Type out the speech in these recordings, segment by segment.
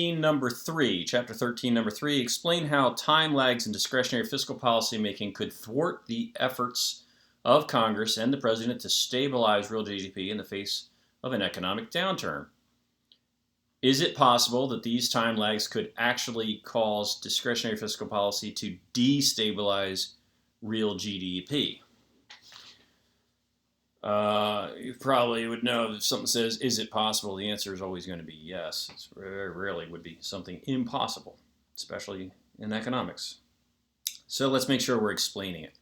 Number 3, Chapter 13, Number 3, explain how time lags in discretionary fiscal policy making could thwart the efforts of Congress and the President to stabilize real GDP in the face of an economic downturn. Is it possible that these time lags could actually cause discretionary fiscal policy to destabilize real GDP? You probably would know if something says, is it possible? The answer is always going to be yes. It very rarely would be something impossible, especially in economics. So let's make sure we're explaining it.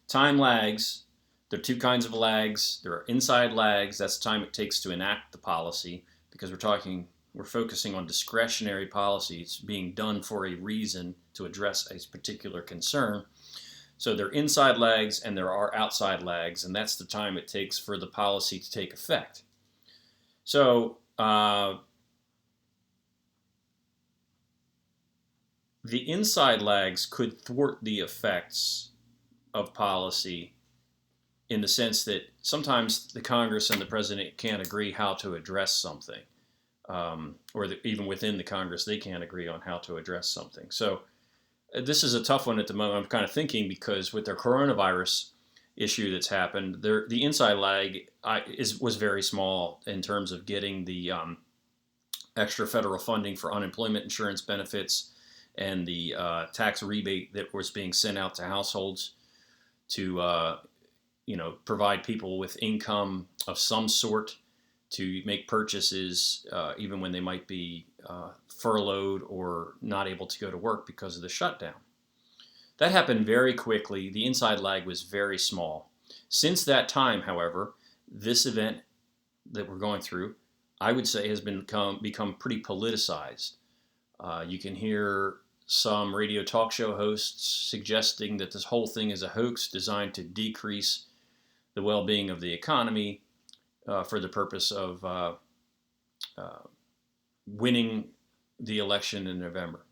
Time lags, there are two kinds of lags. There are inside lags, that's the time it takes to enact the policy, because we're focusing on discretionary policies being done for a reason to address a particular concern. So there are inside lags and there are outside lags, and that's the time it takes for the policy to take effect. So the inside lags could thwart the effects of policy in the sense that sometimes the Congress and the President can't agree how to address something, even within the Congress they can't agree on how to address something. So this is a tough one at the moment. I'm kind of thinking because with the coronavirus issue that's happened, the inside lag was very small in terms of getting the extra federal funding for unemployment insurance benefits and the tax rebate that was being sent out to households to provide people with income of some sort to make purchases even when they might be furloughed or not able to go to work because of the shutdown. That happened very quickly. The inside lag was very small. Since that time, however, this event that we're going through, I would say, has become pretty politicized. You can hear some radio talk show hosts suggesting that this whole thing is a hoax designed to decrease the well-being of the economy for the purpose of winning the election in November.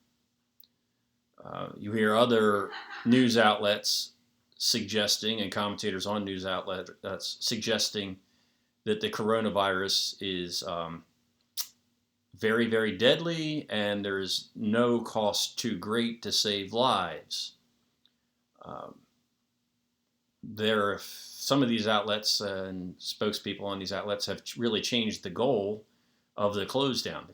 You hear other news outlets suggesting, and commentators on news outlets suggesting, that the coronavirus is very, very deadly and there's no cost too great to save lives. Some of these outlets and spokespeople on these outlets have really changed the goal of the close down.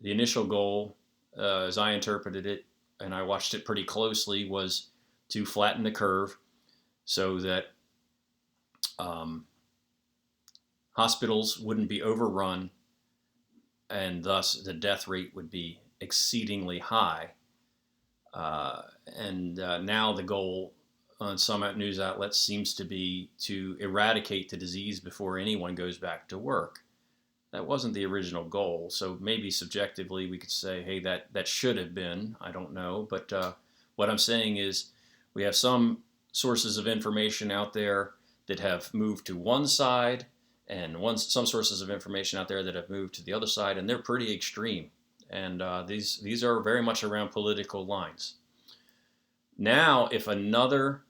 The initial goal, as I interpreted it, and I watched it pretty closely, was to flatten the curve so that hospitals wouldn't be overrun and thus the death rate would be exceedingly high. Now the goal on some news outlets seems to be to eradicate the disease before anyone goes back to work. That wasn't the original goal, so maybe subjectively we could say, hey, that should have been. I don't know, but what I'm saying is we have some sources of information out there that have moved to one side, and some sources of information out there that have moved to the other side, and they're pretty extreme. And these are very much around political lines. Now, if another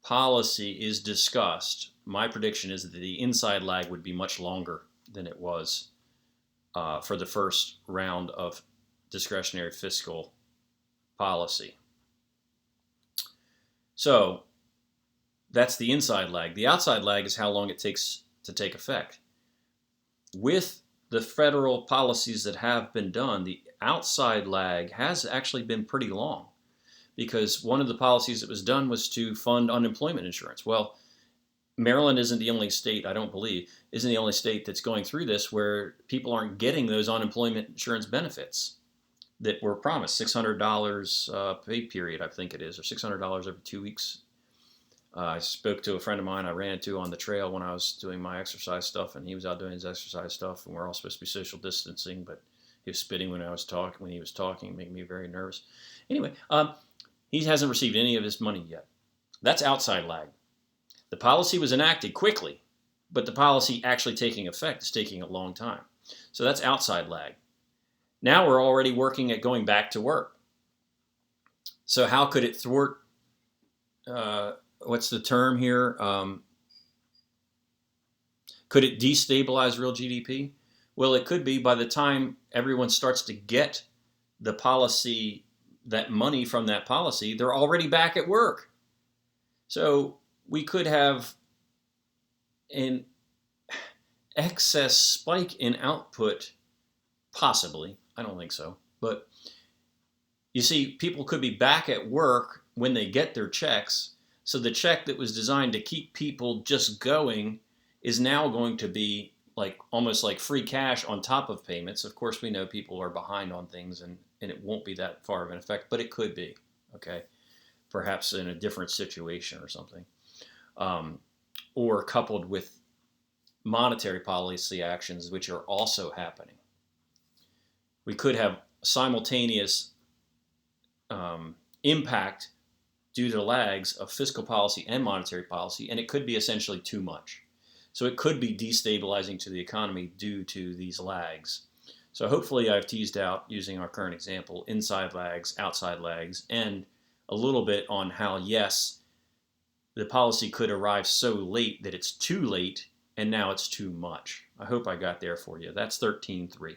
policy is discussed, my prediction is that the inside lag would be much longer than it was for the first round of discretionary fiscal policy. So that's the inside lag. The outside lag is how long it takes to take effect. With the federal policies that have been done, the outside lag has actually been pretty long, because one of the policies that was done was to fund unemployment insurance. Well, Maryland isn't the only state, I don't believe, isn't the only state that's going through this where people aren't getting those unemployment insurance benefits that were promised. $600 pay period, I think it is, or $600 every 2 weeks. I spoke to a friend of mine I ran into on the trail when I was doing my exercise stuff, and he was out doing his exercise stuff, and we're all supposed to be social distancing, but he was spitting when he was talking, making me very nervous. Anyway, he hasn't received any of his money yet. That's outside lag. The policy was enacted quickly, but the policy actually taking effect is taking a long time. So that's outside lag. Now we're already working at going back to work. So how could it thwart, what's the term here? Could it destabilize real GDP? Well, it could be by the time everyone starts to get the policy, that money from that policy, they're already back at work. So we could have an excess spike in output, possibly. I don't think so. But you see, people could be back at work when they get their checks. So the check that was designed to keep people just going is now going to be like almost like free cash on top of payments. Of course, we know people are behind on things, and it won't be that far of an effect, but it could be, okay? Perhaps in a different situation or something. Or coupled with monetary policy actions, which are also happening. We could have simultaneous impact due to lags of fiscal policy and monetary policy, and it could be essentially too much. So it could be destabilizing to the economy due to these lags. So hopefully I've teased out, using our current example, inside lags, outside lags, and a little bit on how, yes, the policy could arrive so late that it's too late, and now it's too much. I hope I got there for you. That's 13.3.